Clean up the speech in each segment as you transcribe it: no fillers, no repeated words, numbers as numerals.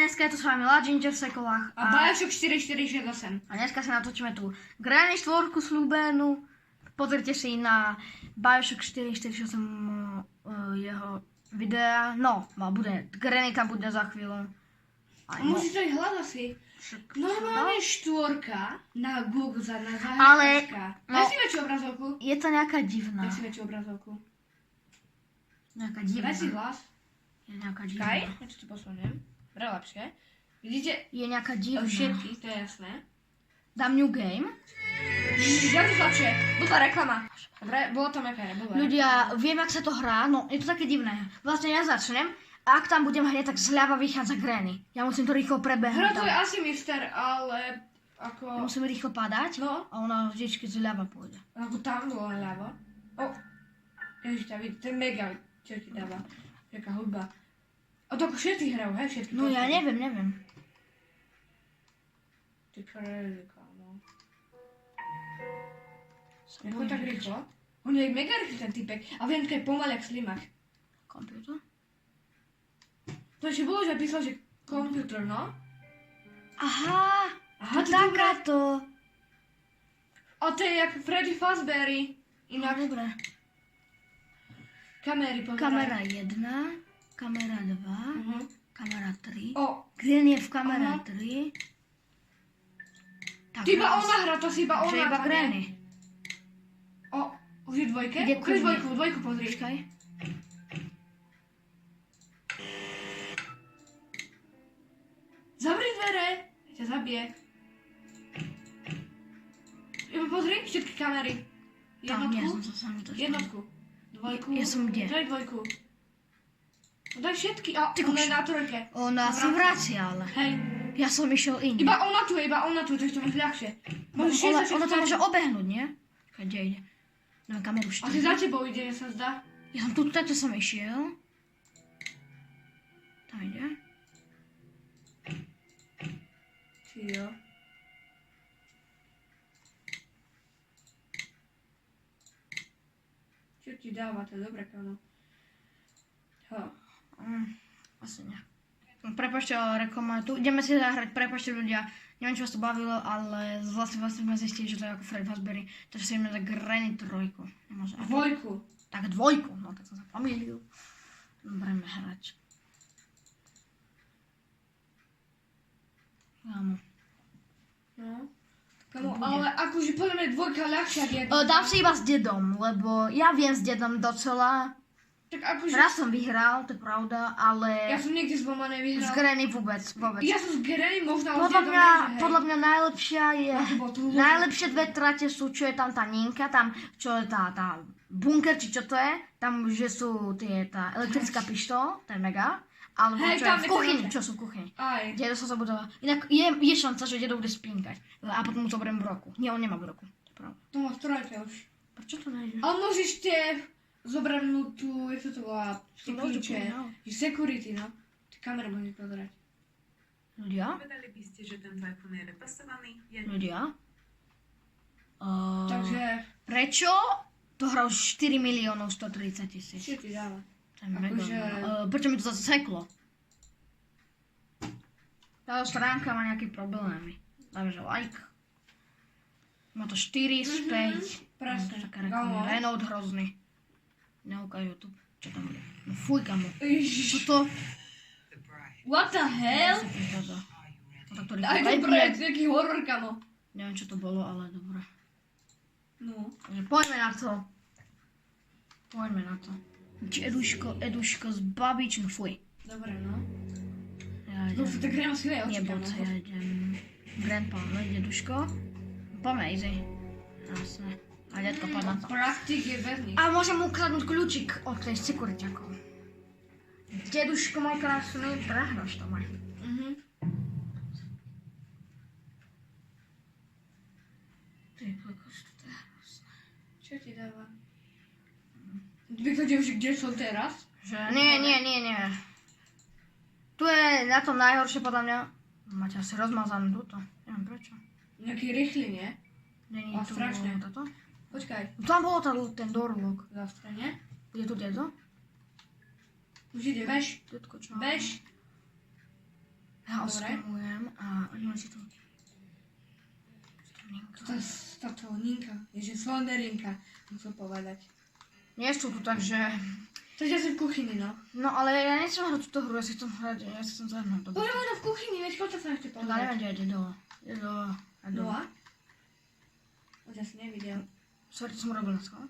dneska je to s vami Ladžinger v Sekolách. A Bioshock 4468. A dneska si natočíme tú Granny 4 slúbenú. Pozrite si na Bioshock 448 jeho videa. No, bude, Granny tam bude za chvíľu. Musíš to aj hľadať si. Normálne štvorka na Google na ale, zahľadačka. no, Daj si väčšiu obrazovku. Je to nejaká divná. Daj si väčšiu obrazovku. Nejaká divná. Daj si hlas. Je nejaká divná. Kaj, ja to posuniem. Lepšie. Vidíte? Je nejaká divná. Všetky, to je jasné. Dám new game. Žiadne slabšie. Bola reklama. Dobre, bolo tam aká je. Ľudia, viem, ak sa to hrá, no je to také divné. Vlastne ja začnem a ak tam budem hrať, tak zľava vychádza Granny. Ja musím to rýchlo prebehnúť. Hra to je asi mister, ale ako... Ja musím rýchlo padať No. a ona vždycky zľava pôjde. Ako tam bolo ľavo. Ježiš, ťa vidí, ten mega, čo ti dáva. Jaká hudba. A to ako všetci hrajú, hej, všetky. No ja neviem. Ty prelika, no. Ako tak rýchlo? On je mega rýchly ten typek. A viem, to je pomaly jak slimak. Komputer? To ešte bolo, že písal, že komputer, no? Aha, Aha, to takáto. A to je jak Freddy Fazbear. Inak Dobre. kamery pozeraj. Kamera 1, kamera 2, kamera 3. Granny je v kamera 3. Tak, Ty iba ona hra, to si iba ona. že iba Granny. Už je dvojke? Ide ku mne. Dvojku pozri. Počkaj. Zavri dvere, ťa zabije. Iba pozri, všetky kamery. Tam, ja som sa sami to Jednotku. Dvojku. Ja som kde? Daj dvojku. No daj všetky. A Ty ona je kokš. na trojke. Ona sa vracia, ale. Hej. Ja som išiel inde. Iba ona tu, takže to máš ľahšie. Môžeš Ona to môže obehnúť, nie? Kde ide? Na kameru 4. Asi za tebou ide, sa zdá. Ja som tu, takto som išiel. Tam ide. Ty jo. Čo ti dáva, to je dobré, kámo. Asi nie. Prepačte, ale reklama tu. Ideme si zahrať, prepačte ľudia. Neviem, čo vás to bavilo, ale vlastne sme zistili, že to je ako Fred Fazbear. Takže si ideme za Granny 3. Dvojku. Tak 2. No tak som sa pomýlil. Budeme hrať. Kámo. No. Kámo, ale akože podľa mňa dvojka ľahšia ako jedna. Dám si iba s dedom, lebo ja viem s dedom docela. Tak akože... Raz som vyhral, to je pravda, ale Ja som niekde s dvoma nevyhral. s Granny vôbec. Ja som s Granny možno už Podľa mňa najlepšia je... Najlepšie dve trate sú, čo je tam tá Ninka, tam, čo je tá bunker, či čo to je, tam, že sú tá elektrická pištol, to je mega. Alebo Hej, čo je tam v je kuchyni, to- čo sú v kuchyni. Aj. Dedo sa zabudova. Inak je šanca, že dedo bude spinkať. A potom mu zoberiem v roku. Nie, on nemá v roku. To je pravda. To má v trojke už. Prečo to nejde? Ale môžeš tie zobrať mu tu, jak sa to volá, tie môžu kľúče. no. Security, no. Tie kamery môžeš pozerať. Ľudia? Povedali by ste, že ten iPhone je repasovaný? Ľudia? Takže, Prečo? To hra už 4 miliónov 130 000. čo ti dáva? To je mega. Akože- Prečo mi to zase seklo? Táto stránka má nejaké problémy. Dáme, že like. Má to 4 z 5. presne. Taká reklama. Kámo. Renault hrozný. Neukáž YouTube. Čo tam bude? No fuj, kamo. Ježiš. Toto... What the hell? sa prichádza. No tak to rýchlo Aj to lepne. projekt, nejaký horor, kamo. Neviem, čo to bolo, ale dobre. No. Takže poďme na to. Poďme na to. Eduško z babičím, fuj. Dobre, no. Ja No si tak idem. reálne skvěle Nie, očekám, boce, no. ja idem. Grandpa, no, deduško. Poďme, easy. Jasne. A detko padá. Praktik je bez nich. A môžem ukradnúť kľúčik od tej sekuriťakov. Deduško môj krásny, prehráš to maj. Ty kokos, to je hrozné. Čo ti dáva? Vychodil, že kde som teraz? Že nie. Tu je na to najhoršie podľa mňa. Máte asi rozmazanú túto. Neviem prečo. Nejaký rýchly, nie? Není A tu strašne. toto. Počkaj, Tam bolo ten door lock. zase, nie? Je tu dedo? Už ide, bež. Detko, čo? Bež. Ja, oskemujem a oni si tu... To jest to Ninka. Ježe Slonerinka, musím povedať. Nie sú tu tak, že... Takže ja som v kuchyni, no. No ale ja nechcem hrať túto hru, ja si chcem hrať, ja si chcem zahrnúť. Bože, ona v kuchyni, veď koľko sa ešte Tak ja povedať. neviem, kde ide dole. Ide dole. A dole. Noa? Už asi nevidel. Sorry, to som robil na schvál.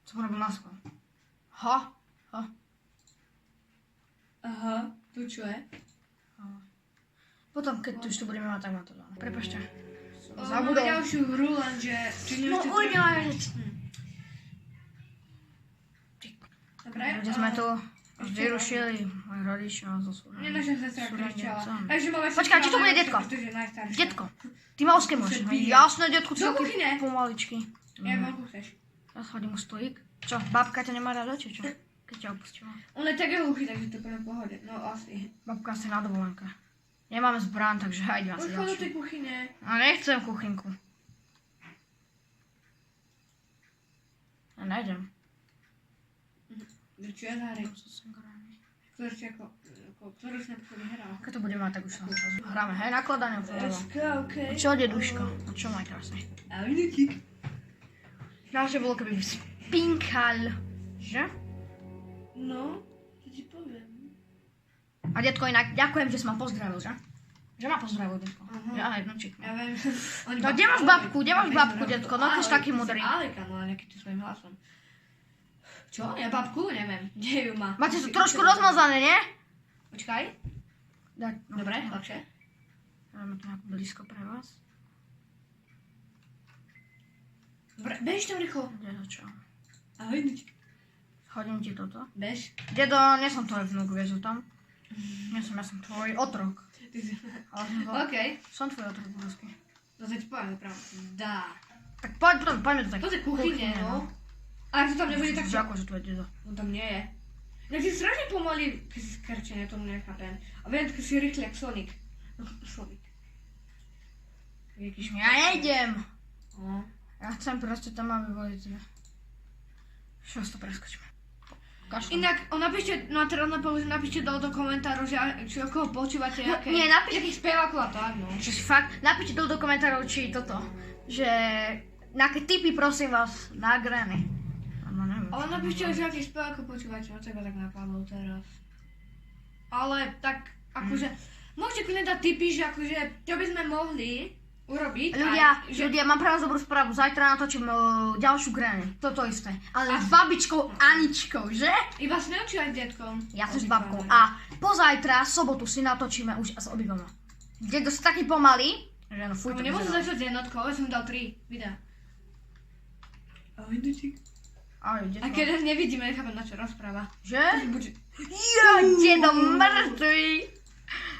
Som robil na schvál. Ha? Aha, tu čo je? Potom, keď tu už to budeme mať, tak ma to dám. Prepašte. Máme Zabudol. ďalšiu hru, lenže... No ujdeme. Dobre. Kde sme tu vyrušili moji rodičia zo súrania. Nie naša sestra kričala. Takže máme Počkaj, či to bude detko? Pretože je najstaršia. Detko, ty ma oskemuješ. Musím vidieť. Jasné, detko, ty Do taký kuchyne. pomaličky. Ja vám chceš. Ja schodím u stolík. Čo, babka ťa nemá rada, či čo? Keď ťa opustila. On je také hluchý, takže to bude v pohode. No asi. Babka asi na dovolenke. Nemáme zbrán, takže hajde asi Už chod do ďalšiu. tej kuchyne. A nechcem kuchynku. Ja nejdem. Čo ja zahrám? Ktorú si naposledy hral? Keď to budeme mať, tak už sa hráme. Hej, nakladanie povedala. Okej. Čo, deduško? A čo maj krásne? Ahojník. Ďalšie bolo, keby spinkal. Že? No, to ti poviem. A detko inak, ďakujem, že si ma pozdravil, že? Že ma pozdravil, detko. Aha. Ja aj jednočík. Ja viem. No, kde máš babku? Kde máš babku, detko? No, ty si taký mudrý. Aleka, no ale nejaký ty svojím hlasom. Čo? Ja babku? Neviem. Kde ju má? Máte to trošku rozmazané, nie? Počkaj. No, Dobre, lepšie. Dáme to nejako blízko pre vás. Dobre, bež tam rýchlo. Dedo, čo? Ahojník. Hodím ti toto. Bež. Dedo, nie som tvoj vnúk, vieš o tom? Nie som, ja som tvoj otrok. Ale som tvoj otrok, brusky. No to ti poviem pravdu. Dá. Tak poďme do takej Poď kuchyne, no. A ak to tam nebude tak... Že akože tvoj dedo. No tam nie je. Tak si strašne pomaly, keď si skrčený, ja tomu nechápem. A viem, keď si rýchly jak Sonic. No, Sonic. Jaký Ja nejdem. No. Ja chcem proste tam, aby boli tie... Čo to preskočíme. Kašlem. Inak, napíšte, no a teraz na pauzu, napíšte do komentárov, že či koho počúvate, No, aké... nie, napíšte- Jakých spevákov a tak, no. Čo si fakt, napíšte do komentárov, či toto, že na aké tipy prosím vás na grény. No neviem. Ale napíšte, že akých spevákov počúvate, od teba tak napadlo teraz. Ale tak, akože, môžete kľudne dať tipy, že akože, čo by sme mohli urobiť. Ľudia, mám pre vás dobrú správu, zajtra natočím ďalšiu grény, toto isté. Ale s babičkou Aničkou, že? Iba si neučila aj s detkom. Ja som s babkou. A pozajtra, sobotu si natočíme už s obidvoma. Dedo si taký pomalý, že no fuj to Nemôžem vyzerá. začať s jednotkou, ja som dal 3 videá. Ahoj, Dučík. Ahoj, A detko. keď nás nevidíme, nechápem, na čo rozpráva. Že? Buď... Ja, dedo mŕtvý.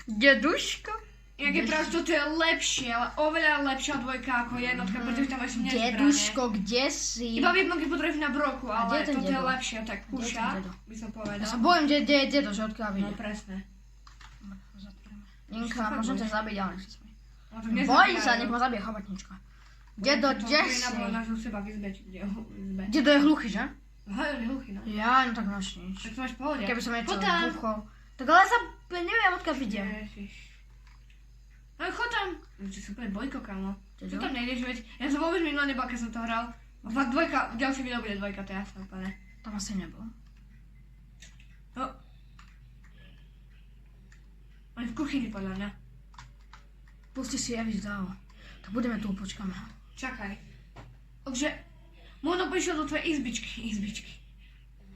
Deduško. Jak je pravda, toto je lepšie, ale oveľa lepšia dvojka ako jednotka, pretože tam máš mne zbranie. Deduško, kde si? Iba v jednotke potrebujem na broku, A kde ale je ten toto je dedo? lepšie, tak Kde je kúša, ten dedo? by som Ja povedal. sa bojím, kde je dedo, že odkiaľ No vyjde. presne. Ninka, môžem ťa zabiť, ale nechce sa mi. No, tak Bojím sa, nezabíjajú. nech ma zabije chobotnička. Dedo, kde si? Nabolo náš u seba v izbe, či kde ho v izbe. Dedo je hluchý, že? Hej, on je hluchý, no. Ja, no tak máš nič. Tak to máš v pohode. Keby som niečo Chod tam. buchol. Tak ale sa neviem, odkiaľ vyjde. Ježiš. No chod tam. Či super bojko, kámo. Dedo? Čo tam nejdeš, veď ja som vôbec minulá nebol, keď som to hral. A fakt dvojka, ďalšie video bude dvojka, to je jasné úplne. Tam asi nebol. No. On je v kuchyni podľa mňa. Pusti si Evis dál. Tak budeme tu, počkáme. Čakaj. Takže, možno prišiel do tvojej izbičky.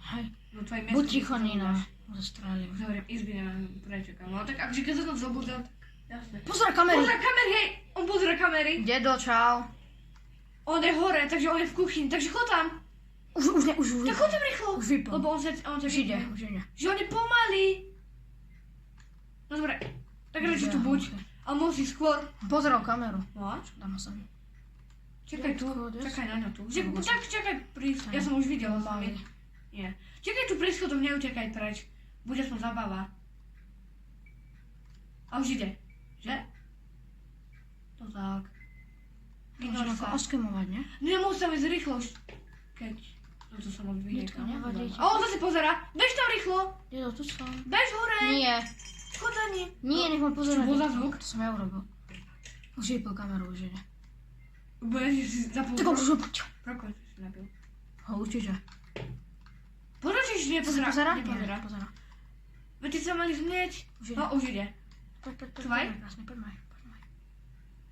Hej. Do tvojej Buď ticho, Nina. Zastrelím. Hovorím, izby neviem prečo, kámo. No tak akže keď sa tam zobudil, tak jasné. Pozor kamery! Pozera kamery, hej! On pozera kamery. Dedo, čau. On je hore, takže on je v kuchyni, takže chod tam. Už Tak chod tam rýchlo. Už vypol. Lebo on sa Už ide, už ide. Že on je pomalý. No dobre, tak radšej tu buď. A musí skôr. Pozeral kameru. No a? Dáme sa. Čakaj tu, Chodíš? čakaj na ňu tu. Čo, Tak čakaj pri... Ja som už videla s vami. Nie. Čakaj tu pri schodom, neutekaj preč. Bude som zabava. A už ide. Že? To tak. Môžeme ako Ignor sa. oskemovať, ne? Nemusím ísť rýchlo. Keď... Toto som odvidel. Detko, nevadí. A on zase pozera. Bež tam rýchlo. Dedo, tu som. Bež hore. Nie. škodenie. Nie, nech ma pozerať. Čo bol za zvuk? To som ja urobil. Už vypol kameru, už ide. Budeš si zapol. Ty koľko, čo? Proko si nabil. Ho, určite. Pozor, či To sa nepozerá. pozera? Nepozerá. Nie, pozera. Veď ty sa mali zmieť. Už ide. No, už ide. Poď, Tvaj? krásne, poďme.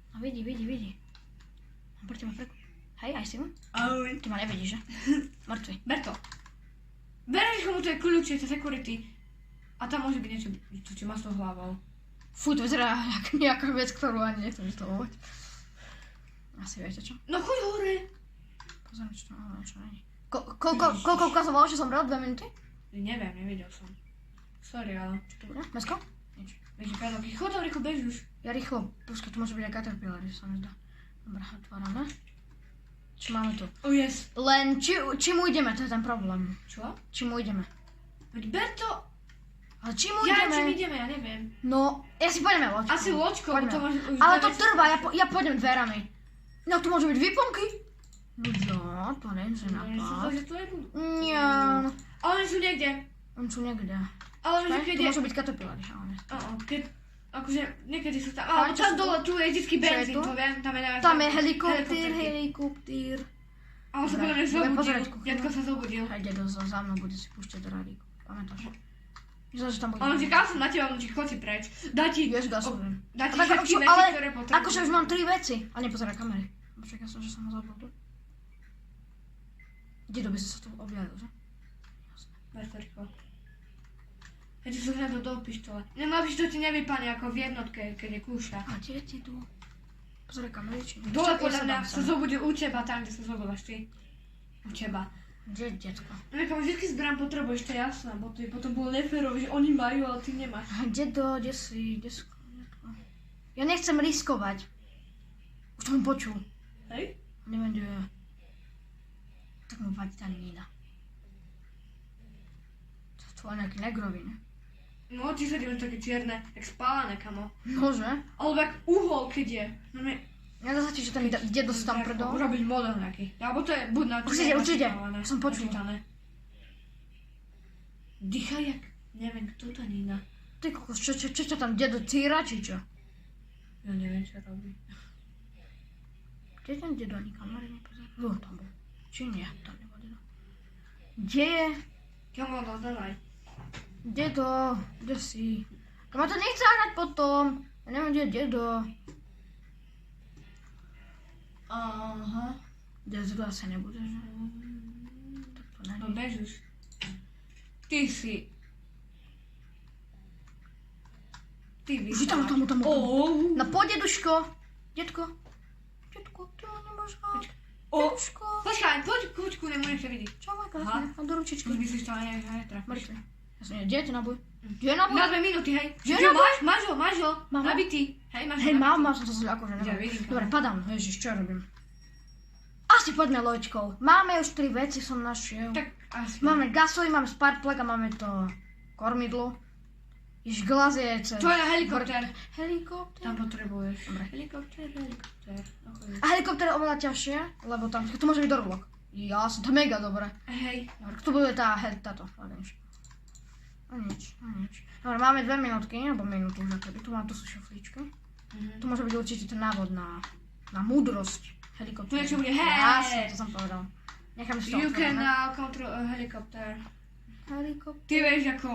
No vidí. No, poďte ma preku. Hej, aj si mu? Ahoj. Ty ma nevidíš, že? Mŕtvy. Ber to. Bereš komu to je kľúče, to security. A tam môže byť niečo, čo má s tou hlavou. Fuj, to vyzerá ako nejaká vec, ktorú ani nechcem vyslovovať. Asi viete čo? No choď hore. Pozerám, čo to má, čo není. Koľko ukazovalo, že som bral? 2 minúty? Neviem, nevidel som. Sorry, ale... Dobre, mesko? Nič. Veď pedoky, chod tam rýchlo, bež už. Ja rýchlo, počkaj, tu môže byť aj Caterpillar, že sa mi zdá. Dobre, otvárame. Čo máme tu? Oh yes. Len, či mu ideme, to je ten problém. Čo? Či mu ideme. Veď ber to. Ale či mu Ja, ideme? čím ideme, ja neviem. No, ja si pôjdeme loďkou. Asi loďkou, Poďme. to máš už... Ale to 2 trvá, ja pôjdem dverami. No, tu môže byť výponky. No, to nie je nápad. že to je... Nie. Ale oni sú niekde. On sú niekde. Ale oni sú Tu niekde... môže byť Caterpillar, ale... Keď... Akože niekedy sú tam... Ale Ale čo tam sú tu? dole, tu je vždycky Čo je benzín, tu? to viem. Tam je najviac... Tam je helikoptér. A on sa Dobre, podľa mňa budem zobudil. pozerať kuchyňu. Detko sa zobudil. Hej, dedo za mnou bude si púšťať do rádiku. Pamätáš? Myslím, že tam bude... A on ti kázal na teba, on ti chod si preč. Dá ti... Vieš, gasujem. Dá ti Tak, všetky čo, veci, ale ktoré potrebuješ. akože už mám 3 veci. A nepozeraj kamery. Počkaj, som, že som ho zabudol. Dedo by sa tu objavil, že? Ber to rýchlo. Ja ti zohľadol do pištole. Nemal byš to ti nevypadne ako v jednotke, keď je kúša. A kde je tu? Pozeraj kamery, či nie? Dole Ešte podľa mňa dám sa zobudil u teba, tam kde sa zobudíš ty. U teba. Kde je detko? Nekam, vždycky zbrán potrebuješ, to je jasné, bo to potom bolo neférové, že oni majú, ale ty nemáš. Dedo, kde si? Detko? Ja nechcem riskovať. Už to mu počul. Hej? Neviem, kde je. Tak mu vadí tá nína. To je nejaký negrový, ne? No, ti sa len také čierne, tak spálené, kamo. Nože? Alebo jak uhol, keď je. No mi... Nedá sa ti, že ten dedo si tam prdol? Urobiť model nejaký. Alebo to je buď na... Určite. načítané, Som počul. načítané. Dýchaj jak... Neviem, kto to Nina. Ty kokos, čo tam dedo círa, či čo? Ja neviem, čo robí. Kde je ten dedo, ani kamery nepozerá? Tam bol. Či nie? Tam nebol dedo. Kde je? Kamo, no, dávaj. Dedo, kde si? Ma to nechce hrať potom. Ja neviem, kde je dedo. Aha. Dedo tu asi nebude, že? Tak to No není. bež už. Ty si... Ty Už je tam. Oh. No poď, deduško. Detko, ty ma nemáš rád. O. Deduško. Počkaj, poď ku nemu, nech ťa vidí. Čo má krásne? A do ručičky. Už myslíš, to netrafíš. Mŕtve. Jasne, kde je ten náboj? Kde je náboj? Na 2 minúty, hej. Že Že náboj? máš ho. Mám ho? Nabitý. Hej, máš ho. Hej, nabitý. mám som to zle, akože Ja neviem. vidím, Dobre, kámo. padám. Ježiš, čo robím? Asi poďme loďkou. Máme už 3 veci, som našiel. Tak asi. Máme gasový, máme sparkplug a máme to kormidlo. Ježiš, glaziece. To je na helikoptér. Helikoptér. Tam potrebuješ. Dobre. Helikoptér. A helikoptér je oveľa ťažšie, lebo tam, to môže byť dorvlok. Jasne, to je mega dobré. Hej. Dobre, tu bude táto, ale nič. A nič. Dobre, máme 2 minútky, alebo minútu už akoby. Tu sú šuflíčky. Tu môže byť určite ten návod na múdrosť helikoptéru. Tu niečo bude, hej! Jasne, to som povedal. Nechám si to You can otvorené. control helikoptér. Helikoptér. Ty vieš, ako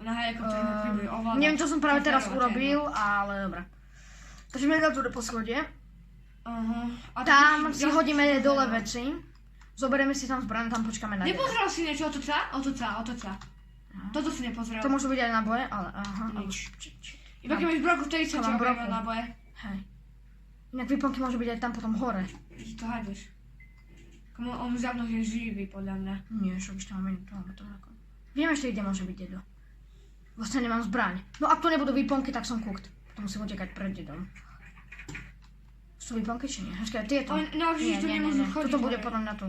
na helikoptéru potrebuje ovládať. Neviem, čo som práve teraz kontrolovať urobil, ale dobre. Takže ideme tu do poschodie. Aha. A Tam ty- si hodíme dole veci. Zoberieme si tam zbraň, tam počkáme na dedo. Nepozeral si niečo otoca? Toto si nepozrel. To môžu byť aj náboje, ale aha. Nič. Či. Iba keď máš broku, vtedy sa To ti mám objavia broku. náboje. Hej. Inak výponky môžu byť aj tam potom hore. Ty si to hádeš. Komu on už dávno je živý, podľa mňa. Nie, však ešte máme to ako. Viem ešte, kde môže byť dedo. Vlastne nemám zbraň. No ak tu nebudú výponky, tak som cooked. Potom musím utekať pred dedom. Sú výponky či nie? Počkaj, tieto. No, že tu nemôžu chodiť. Toto bude hore. podľa mňa tu.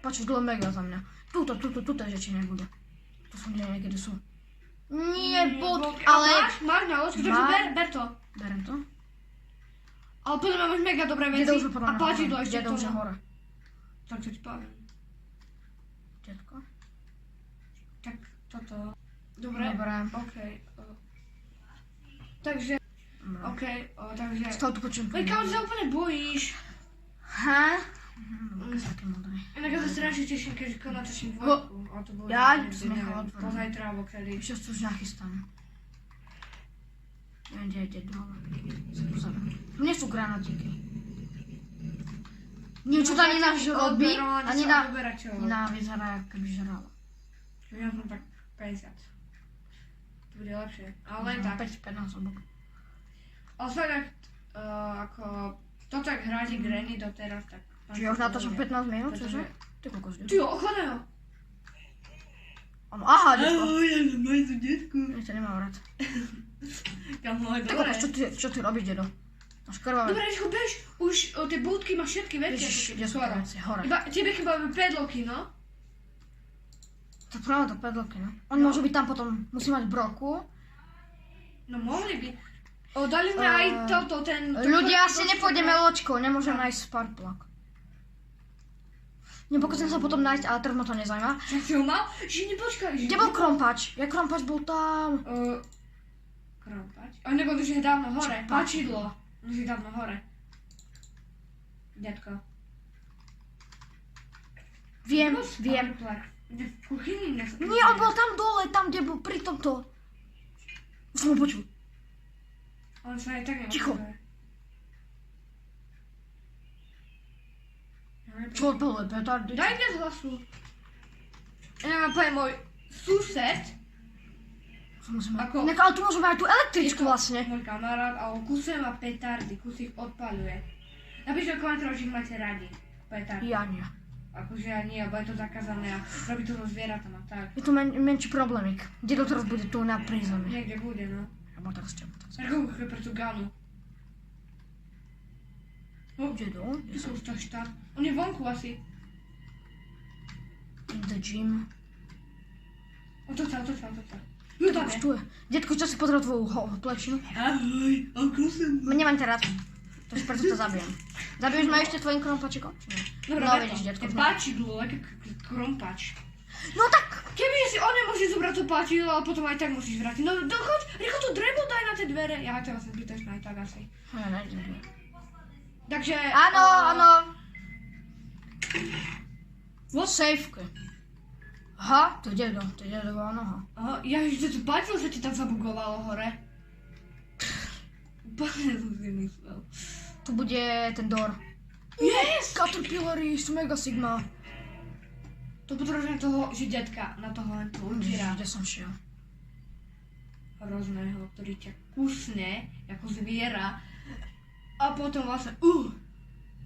Počuť dlho mega za mňa. Tuto je, že či nebude. To sú niekedy sú. Nie, bod, ale... Máš na loďku, takže Mám. ber to. Berem to. Ale podľa mňa máš mega dobré veci. Dedo už je podľa A mňa platidlo hore. ešte Dedo už je tomu. hore. Tak čo ti poviem. Detko. Tak toto. Dobre. Dobre. OK. Takže, Dobre. okej, takže... Stále tu počujem. Veď kam sa úplne bojíš? Ha? Keď sa taký modrý. Inak ja sa strašne teším, keď natočím dvojku. A to bude Ja niekedy, som nechala neviem, otvorené. pozajtra alebo kedy. Ešte sa už nachystám. Neviem, kde je dole. Mne sú granatíky. Nie, čo to ani náš robí, ani na vyzerá, ako keby žrala. Ja som tak 50. To bude lepšie. Ale Možno tak. 5-15 obok. Ale fakt, ako... Toto, ak hráte Granny doteraz, tak... Čiže už natáčam 15 minút, Pretože- čože? Ty koľko Ty jo, ochotného! Áno, aha, detko. ja nemám to detku. Ja ťa nemám rád. Kamo, ale Ty dobre. kokos, čo ty robíš, dedo? Máš krvavé. Dobre, Rečko, bež, už tie budky máš všetky Ježiš, väčšie. kde sú skoro. veci? Hore. Tebe chyba pedloky, no? To práve to pedloky, no. On No. môže byť tam potom, musí mať broku. No mohli by. Dali sme aj toto, ten... Ľudia, asi nepôjdeme loďkou, nemôžem nájsť sparkplug. Nepokúsim sa potom nájsť, ale teraz ma to nezaujíma. Však si ho mal? Že nepočkaj, že... Kde bol krompač? Ja krompač bol tam. Krompač? On nebol už je dávno hore. Čo, Páčidlo. Už je dávno hore. Detko. Viem. Kde v kuchyni dnes? Nie, on bol tam dole, tam, kde bol pri tomto. Už som ho počul. On sa aj tak nemal. Ticho. Čo to je, petardy? Daj viac hlasu. Ja vám poviem, môj sused, Ako- Ale tu môžeme aj tú električku vlastne. môj kamarát, ale kusuje má petardy, kus ich odpaľuje. Napíšte do komentárov, že ich máte radi. Petardy. Ja nie. Akože ja nie, lebo je to zakázané a robí to so zvieratami a tak. Je tu menší problémik. Kde to teraz bude tu na prízemí? Niekde bude, no. Alebo teraz čo? Ako pre tú Ganu. Kde to? Kde sú už to štát? On je vonku asi. In the gym. Otoč sa. No tam Už je. tu je. Detko, čo si pozrel tvoju plečinu? Ahoj, ako som? Nemám ťa rád. To preto to zabijem. Zabiješ ma ešte tvojim krompačikom? Dobre, No, no, vidíš, detko. je páčidlo, ako krompač. No tak, Keby si on nemôže zobrať to páčidlo, ale potom aj tak musíš vrátiť. No choď, rýchlo to drevo daj na tie dvere. Ja to vlastne zbytočné aj tak asi. ja nejdem. Takže... Áno. Sejfke. Aha, to je dedová noha. Aha, ja už to páčilo, že ti tam zabugovalo hore. Úplne som si myslel. Tu bude ten door. Yes! Caterpillary, mega sigma. To potrebuješ na toho, že detka, na toho len tu utíra. Kde som šiel? Hrozného, ktorý ťa kusne, ako zviera. A potom vlastne,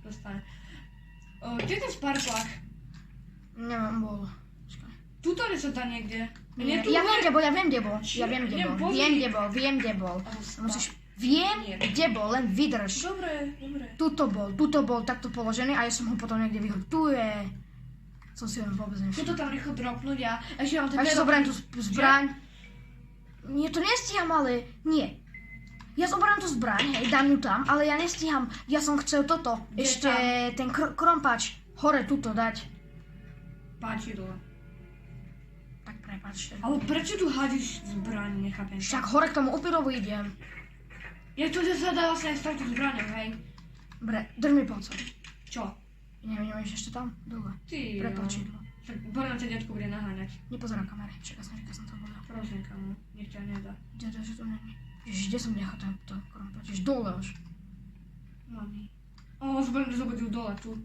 dostane. Kde je ten sparklak? Neviem, bol. Počkaj. Tuto sa dá niekde. Ja viem, kde bol. Viem, kde bol. Musíš... Viem, Nie. kde bol, len vydrž. Dobre. Tuto bol takto položený a ja som ho potom niekde vyhodil. Tu je. Som si len vôbec nevšimol. Tuto tam rýchlo dropnúť a ešte mám ten Takže zoberiem tú zbraň. Nie, to nestíham, ale nie. Ja zoberiem tú zbraň, hej, dám ju tam, ale ja nestíham. Ja som chcel toto, Kde ešte tam? ten krompač hore tuto dať. páčidlo. Tak prepáčte. Ale prečo tu hádíš zbraň, nechápem. Však hore k tomu opirovu idem. Je to, že sa dá vlastne aj s touto zbraňou, hej? Dobre, drž mi palcom. Čo? Nevieš ešte tam? Dole. Ty Prepačidlo. Tak podľa ťa detko bude naháňať. Nepozerám kamery. Čakaj som to bol. Prosím, kamu, nech ťa nedá. Kde to není? Ježiš, kde som nechal to krompač? Ježiš, dole už. Mami. Zbraň zobudil dole, tu.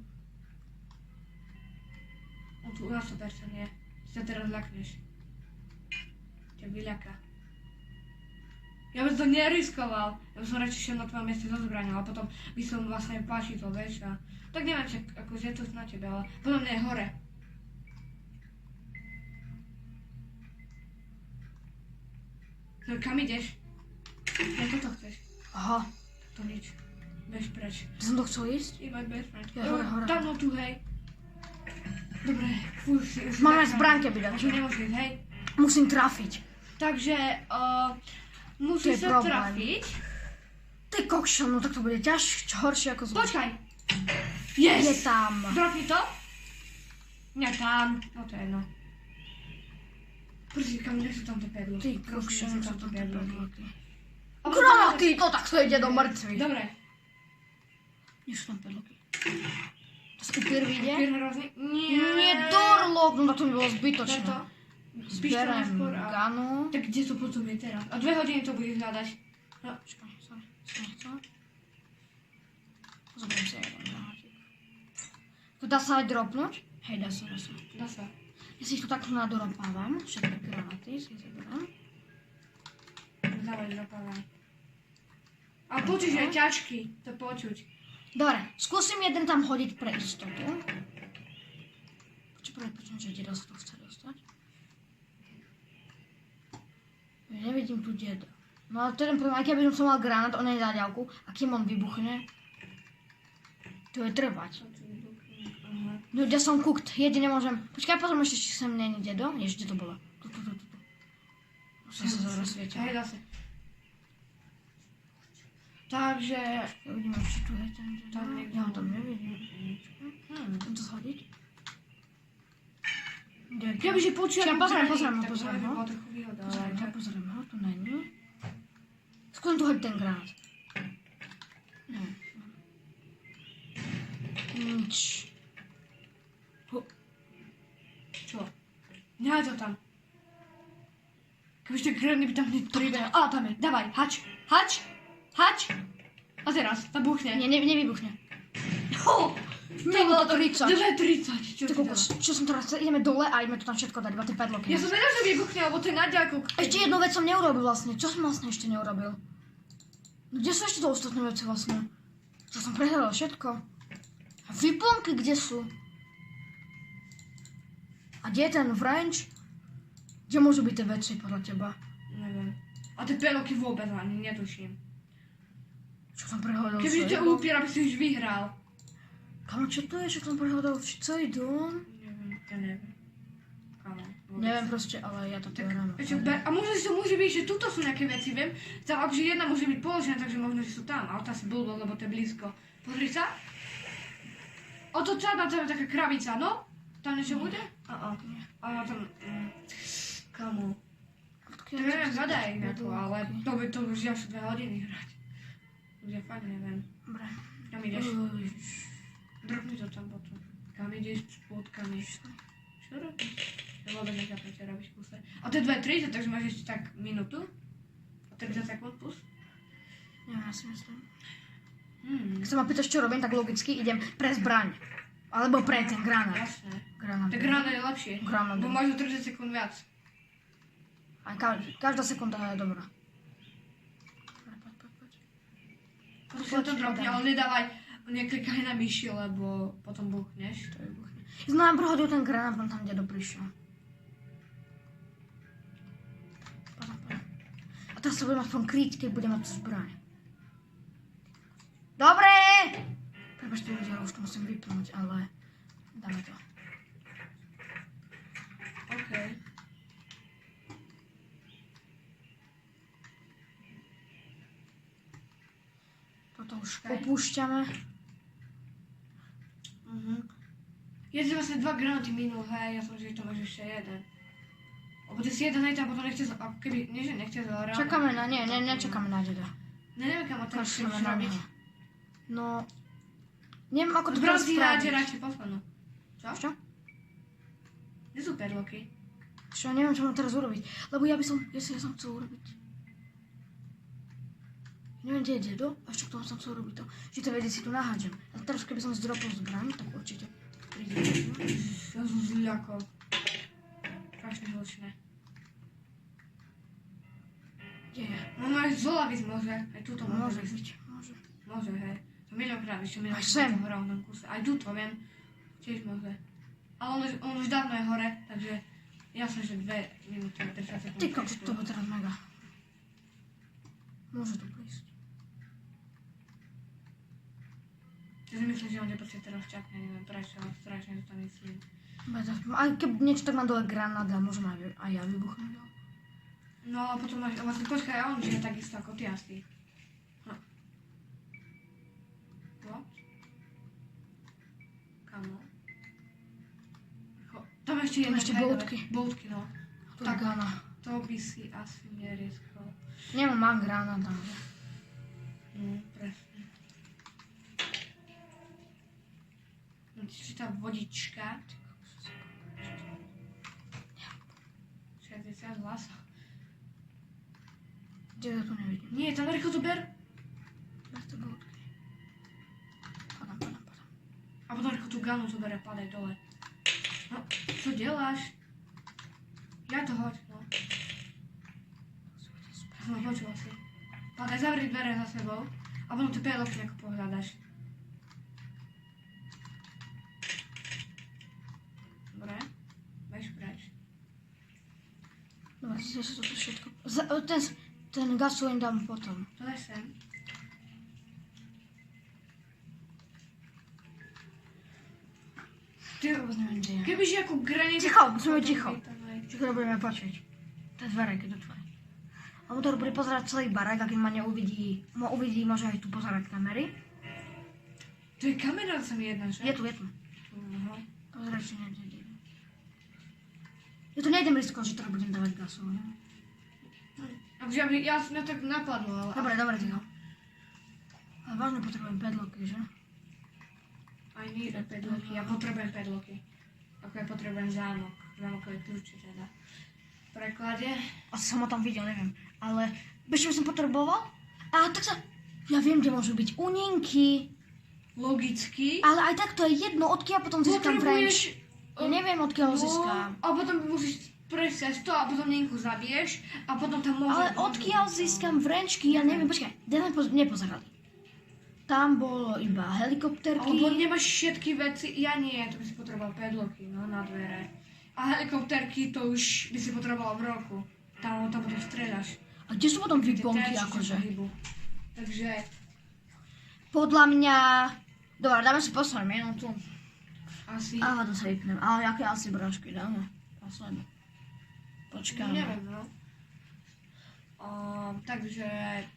Tu na 100% je. Si sa teraz ľakneš. Ťa vyľaká. Ja by som to neriskoval. Ja by som radšej šiel na tvojom mieste so zbraňou, ale potom by som vlastne páčidlo, vieš, a... Tak neviem, či akože je to na tebe, ale podľa mňa je hore. No kam ideš? Ja toto chceš. Aha, To nič. Bež preč. ty som to chcel ísť? Iba best friend. Ja, hore. Tam no tu, hej. Dobre, už Máme tak- zbraň, keby Už dačo. nemôžeš, hej. Musím trafiť. Takže, To musíš je sa problém. trafiť. Ty kokšo, no tak to bude horšie ako zvuk. Počkaj. Je Yes! tam. Trafni to? Nie tam. No to je jedno. Prosím, kam, nech sú tam tie pedlúky. Ty kokšo, Prosím, no nech sú to tam tie pedlúky. Granaty, to tak to ide do mŕtvych. Dobre. Nie sú tam pedloky. To z upír vyjde? Upír hrozný? Nie. Nie, Dorlock, no to by bolo To je zbytočné. to. Zberem ganu. Tak kde to potom je teraz? A 2 hodiny to budeš hľadať. No. Počkaj, sorry, som nechcel. Zoberiem si jeden granátik. To dá sa aj dropnúť? Hej, dá sa. Dá sa. Ja si ich tu takto nadoropávam, všetky granáty si zoberiem. Dávaj, zapávaj. A počuť, že je ťažký. To počuť. Dobre, skúsim jeden tam hodiť pre istotu. Počujem, že dedo sa to chce dostať. Ja nevidím tu deda. No ale ten problém, aj keby som mal granát, on je záďalku, a kým on vybuchne, to je trvať. No ja som cooked, jedine môžem... Počkaj, pozriem ešte, či sem není dedo. Nie, kde to bolo? Tu. Už sa rozsvietil. Hej, zase. Takže... Uvidíme, či tu je ten dedo. Tam niekde. Ja ho tam nevidím. Chcem to zhodiť? Kebyže počujem... Pozriem ho. trochu výhoda, ale... Pozriem ho, tu není. Skúsim tu hodiť ten granát. Nie. Nič. Čo? Nehaj to tam. Kebyže ten granát by tam hneď pribehal. Á, tam je. Dávaj, hač. A teraz, to buchne. Nie, nevybuchne. To bolo to 30. 2,30. Čo Ty ti kokos, dala? čo som teraz chcel? Ideme dole a ideme tu tam všetko dať, iba tie padloky. Ja som vedel, že vybuchne, lebo to je na ďalku. Ešte jednu vec som neurobil vlastne. Čo som vlastne ešte neurobil? No kde sú ešte to ostatné veci vlastne? Čo som prehľadal všetko. A vyplnky kde sú? A kde je ten French? Kde môžu byť tie veci podľa teba? Neviem. A tie peloky vôbec ani netuším. Čo som prehľadal Kebyže ťa celý dom? upíra, by si už vyhral. Kamo, čo to je? Čo som prehľadal celý dom? Neviem. Kamo. Neviem proste, ale ja to berám. A možno, že to môže byť, že tuto sú nejaké veci, viem. Tam akože jedna môže byť položená, takže možno, že sú tam. Ale tá si blbo, lebo to je blízko. Pozri sa. Otoč sa, na tam je taká krabica, no? Tam niečo bude? A tam... Kamo. Neviem, hľadaj nejako, ale to už ďalšie 2 hodiny hrať. Už ja fakt neviem. Dobre. Kam ideš? Dropni to tam potom. Kam ideš s pôdkami? Čo robíš? Ja vôbec nechápem, čo robíš v kuse. A to je 2,30, takže máš ešte tak minútu. A 30 sekúnd plus. Ja si myslím. Keď sa ma pýtaš, čo robím, tak logicky idem pre zbraň. Alebo pre ten granát. Jasné. Granát. Tak granát je lepšie. Granát. Bo máš o 30 sekúnd viac. A každá sekunda je dobrá. Poď to dropni, ale neklikaj na myši, lebo potom buchneš. To je buchne. Znám, prohodil ten granát, on tam dedo prišiel. Poďme. A teraz sa budem aspoň kryť, keď budem mať tú zbraň. Dobre! Prepačte ľudia, už to musím vypnúť, ale dáme to. OK. Toto už opúšťame. Ja si vlastne 2 granáty minul, hej, ja som, že to máš ešte jeden. Lebo ty si jeden hej, tam potom nechce, ako keby, nie že nechce zahorať. Čakáme na, nečakáme na deda. Neviem, kam ma to chceš Kašleme na robiť. neho. No, neviem ako to Zbral teraz si hráče spraviť. radšej poslednú. Čo? Čo? Kde sú perloky? Čo, neviem, čo mám teraz urobiť. Lebo ja som chcel urobiť. Neviem, kde je dedo, a ešte k tomu som chcel urobiť to, že to vedy si tu nahádžem. A teraz, keby som zdropol zbraň, tak určite príde. Ja som zľakol. Strašne hlučné. Kde je? No aj z zola vysť môže, aj tuto Môže môže. byť, môže. Môže, hej. To miliónkrát, ešte Aj miliónkrát sem. som hral v tom kuse. Aj tuto, viem. Tiež môže. Ale on už dávno je hore, takže jasne, že 2 minúty a 30 sekúnd. Ty kokos, to bolo teraz mega. Môže tu prísť. Ja si myslím, že on ťa proste teraz čakne, neviem prečo, ale strašne to tam myslím. Aj keby niečo, tak mám dole granát a môžem aj ja vybuchnúť. No a potom máš, vlastne počkaj, a on žije takisto ako ty asi. No. What? Kamo? Tam ešte jedna Ešte hej, boutky. Boutky, no. To je gana. To by si asi neriskol. Mám granát, ale... No, presne. No, či tá vodička... Čakaj, sa zlasa. Kde ja to nevidím? Nie, tam rýchlo to ber. Bez to bodky. Padám. A potom rýchlo tú ganu zober a padaj dole. No, čo deláš? Ja to hoď, no. No, počul si. Padaj, zavri dvere za sebou. A potom tie pelovky ako pohľadaš. Dobre. Bež preč. Dobre, si sa toto všetko... Ten gasolín dám potom. To je sem. Ty, Vôbec neviem, kde je. kebyže ako granit... Ticho, musíme byť ticho. Ticho budeme počuť. To je dvere, keď otvorí. A motor bude pozerať celý barák, a keď ma neuvidí, môže aj tu pozerať kamery. To je kamera sem jedna, že? Je tu. Aha. Pozeraj, či nejde. Ja to nejdem riskovať, že teda budem dávať gasolín. Takže ja mňa tak napadlo, ale... Dobre, ticho. Ale vážne potrebujem padlocky, že? Aj nie padlocky, ja potrebujem padlocky. Ako ja potrebujem zámok. Zámokové kľúče teda. V preklade. Asi som ho tam videl, neviem. Ale vieš, čo by som potreboval? A tak sa... Ja viem, kde môžu byť uninky. Logicky. Ale aj tak to je jedno, odkiaľ potom získam French. Ja neviem, odkiaľ ho získam. A potom musíš prejsť cez to a potom Ninku zabiješ a potom tam môže... Ale odkiaľ získam Frenčky, ja neviem, počkaj, nepozerali. Tam bolo iba helikopterky. Alebo nemáš všetky veci, ja nie, to by si potreboval padlocky, no, na dvere. A helikopterky to už by si potreboval v roku. Tam potom strieľaš. A kde sú potom Tie výponky, terči sa akože? pohybu. Takže... Podľa mňa... Dobre, dáme si poslednú minútu. Asi... A to sa vypnem. Ale aké asi brožky dáme? Poslednú. Počkáme. Neviem, no. Takže...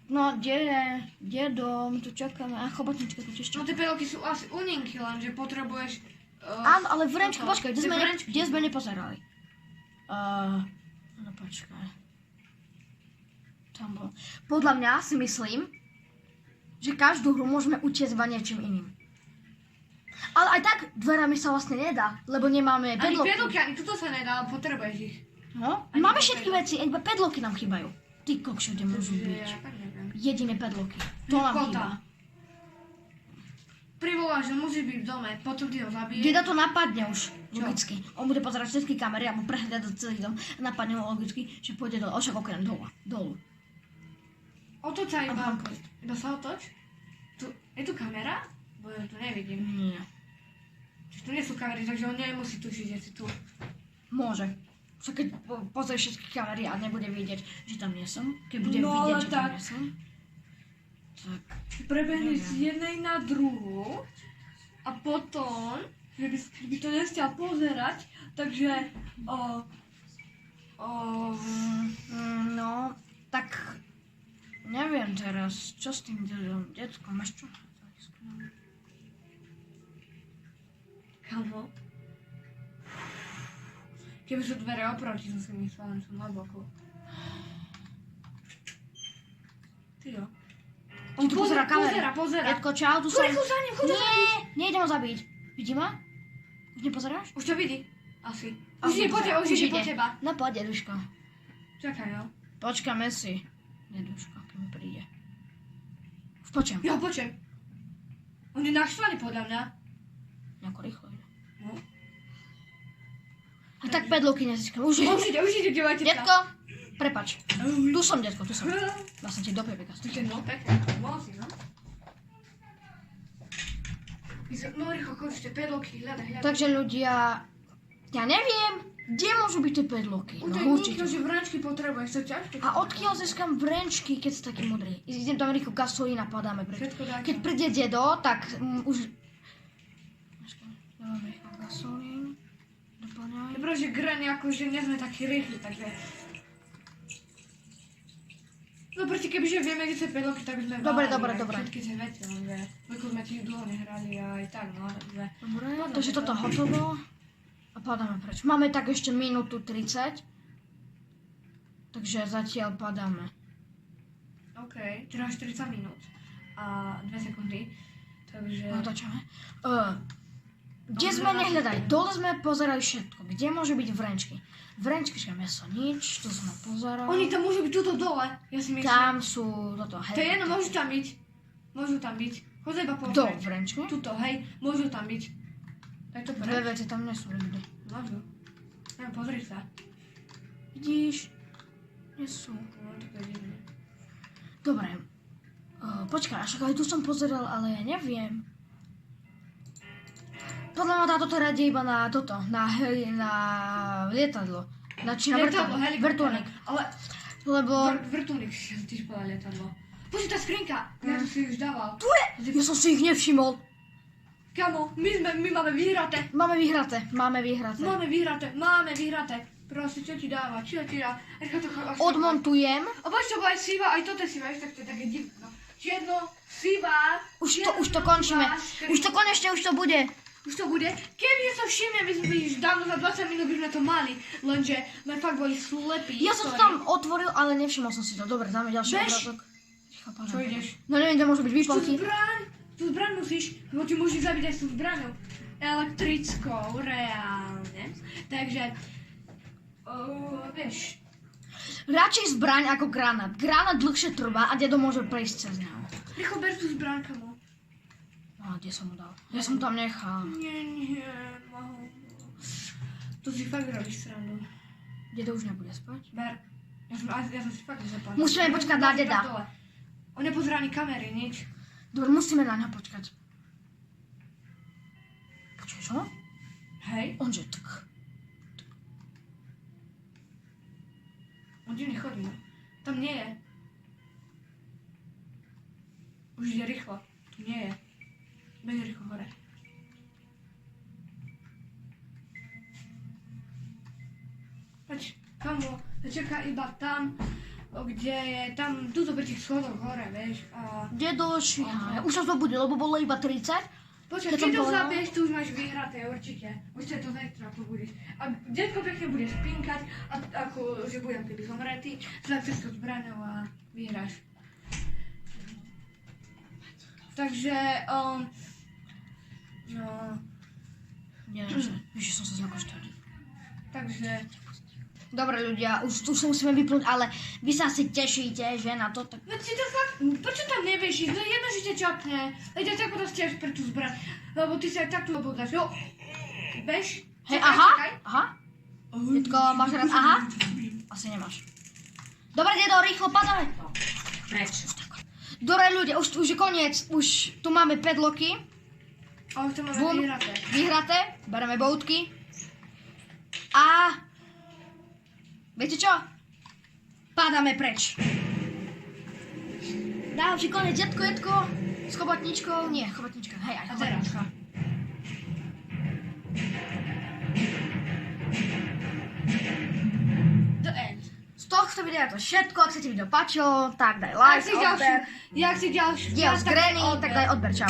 No, kde dom? Tu čakáme. A chobotnička tu tiež No čaká. tie pedálky sú asi uninky, lenže potrebuješ... Áno, ale Frenčky, toto. počkaj, Tie Frenčky. kde sme nepozerali? No počkaj. Tam bol. Podľa mňa si myslím, že každú hru môžeme utiecť niečím iným. Ale aj tak dverami sa vlastne nedá, lebo nemáme Ani padlocky. pedálky, ani tuto sa nedá, ale potrebuješ ich. No, Ani máme to všetky padlocky. veci, iba padlocky nám chýbajú. Ty kokšo, kde môžu Takže byť? ja tak neviem. Jediné padlocky. To nám chýba. Kota. Privoláš, že musí byť v dome, potom ty ho zabiješ. Deda to napadne už, Čo? logicky. On bude pozerať všetky kamery a mu prehľadať celý dom a napadne ho logicky, že pôjde dole. Však okrem dolu. Otoč sa iba. Aha. Iba sa otoč. Je tu kamera? Bo ja tu nevidím. Nie. Čiže tu nie sú kamery, takže on nemusí tušiť, že si tu. Môže. Však keď pozrie všetky kamery a nebude vidieť, že tam nie som, keď bude No, ale vidieť, že tam tak. nie som, tak Prebehneš z jednej na druhú a potom, že by to nestiel pozerať, takže no, tak neviem teraz, čo s tým detkom, máš čo? kamo. Keby sú dvere oproti, som si myslela, že sú na boku. Ty jo. Či tu pozerá kamery? Pozera. Detko, čau, tu som. Choď za ním, choď za ním. Nie, nejdem ho zabiť. Vidí ma? Už nepozeráš? Už to vidí. Asi. A Už ide po teba, už ide po ide. teba. No poď, Deduško. Čakaj, jo. Počkáme si. Deduško, keď mi príde. Už počujem. Jo, počujem. On je naštvaný podľa mňa. Nejako rýchlo ide. No. A tak pedlovky nezískam. Už ide. Už ide, devajte Detko, prepač. Tu som, detko, tu som. Dal som ti do pepeka. No, pekne. Moci, no. No, rýchlo, končte, pedloky, hľadaj. Takže ľudia, ja neviem, kde môžu byť tie pedloky. U tej No nikto, určite. že vrančky potrebuješ, to ťažké. A odkiaľ získam vrenčky, keď si taký mudrý? Idem tam rýchlo gasolín a padáme preč. Všetko dáte. Keď príde dedo, tak už... Dávam rýchlo gasolín. Doplňaj. Dobré, že gra nejako, že nie sme takí rýchli, takže... No proti, kebyže vieme, kde sú pedloky, tak by sme Dobre, válali dobre, aj dobre. všetky tie veci, lenže veľko sme tiež dlho nehrali a aj tak, no, takže... Dobre, takže toto hotovo. A padáme preč. Máme tak ešte minútu 30. Takže zatiaľ padáme. OK, teda 40 minút a 2 sekundy. Takže... Otočíme. Kde sme nehľadali? Dole sme pozerali všetko. Kde môže byť vrenčky? Vrenčky, meso, nič. Tu sme pozerali. Oni tam môžu byť tuto dole. Ja si myslím. Tam sú toto, To je hej. jedno, môžu tam byť. Môžu tam byť. Choď iba Do pozrieť. vrenčky? Tuto, hej, môžu tam byť. Tak to Dve preč. veci tam nie sú nikdy. Môžu. No, pozri sa. Vidíš? Nie sú. No, to je divné. Dobre. Počkaj, však aj tu som pozeral, ale ja neviem. Podľa mňa táto teda ide iba na toto, na lietadlo. Či na Lietadlo, vrtuľník. Ale Lebo vrtuľník si tiež povedal lietadlo. Pozri, tá skrinka. Ja to si už dával. tu je! Ja som si ich nevšimol. Kamo, my máme vyhraté. Máme vyhraté. Máme vyhraté. Proste, čo ti dáva? Rýchlo to Odmontujem. A poď to bude siva, aj toto je siva, tak to je také divné. No. Čierno, siva. Už to končíme. Už to konečne, už to bude. Už to bude. Keby sa všimne, my sme už dávno za 20 minút by sme to mali. Lenže sme fakt boli slepí. Ja som to tam otvoril, ale nevšimol som si to. Dobre, dáme ďalší Bež. obrázok. Čo ideš? No neviem, kde môžu byť Tú výplnky. zbraň musíš, lebo ti môžeš zabiť aj tú zbraňou. Elektrickou, reálne. Takže, vieš, Radšej zbraň ako granát. Granát dlhšie trvá a dedo môže prejsť cez ňa. rýchlo ber tú zbraň, kamo. A kde som mu dal? Ja som tam nechal. Nie, mohol. To si fakt robíš srandu. Dedo už nebude spať? Ber. Ja som si fakt nezapadla. Musíme počkať na deda. On nepozerá ani kamery, nič. Dobre, musíme na ňa počkať. Počuješ ho? Hej, On že tak. on divne chodí. Tam nie je. Už ide rýchlo. Tu nie je. Bež rýchlo hore. Poď, kamo, čaká iba tam, kde je, tam, tuto pri tých schodoch hore, vieš. A... Dedo šia. Už sa zobudil, lebo bolo iba 30. Počkaj, Keď keď som to povedala? zabieš, tu už máš vyhraté, určite. Určite to zajtra pobudeš. A detko pekne bude spinkať, a ako, že budem keby zomretý, zajtreš to zbraňou a vyhráš. Takže, no, Neviem, že som sa zlakoštal. takže, Dobre ľudia, už sa musíme vypnúť, ale vy sa asi tešíte, že na to tak... veď si to fakt, prečo tam nevieš ísť? No jedno, že ťa čapne, veď ja tak potom stiaž pre tú zbraň, lebo ty sa aj tak tu obudáš, jo? Bež? Hej, Čakaj, aha, čakaj. aha. Detko, máš rád aha? Asi nemáš. Dobre, dedo, rýchlo padáme. Preč. Dobre ľudia, už je koniec, už tu máme 5 loky. A už to máme Bum. vyhraté. Vyhraté, bereme boutky. A... Viete čo? Pádáme preč. Najlepší koniec, detko, s chobotničkou, nie, chobotnička, hej, aj A teraz? chobotnička. The end. Z tohto videa je to všetko, ak sa ti video páčilo, tak daj Ak like, si ďalší, odber. jak si ďalší, Diel z Granny, tak daj odber, čau.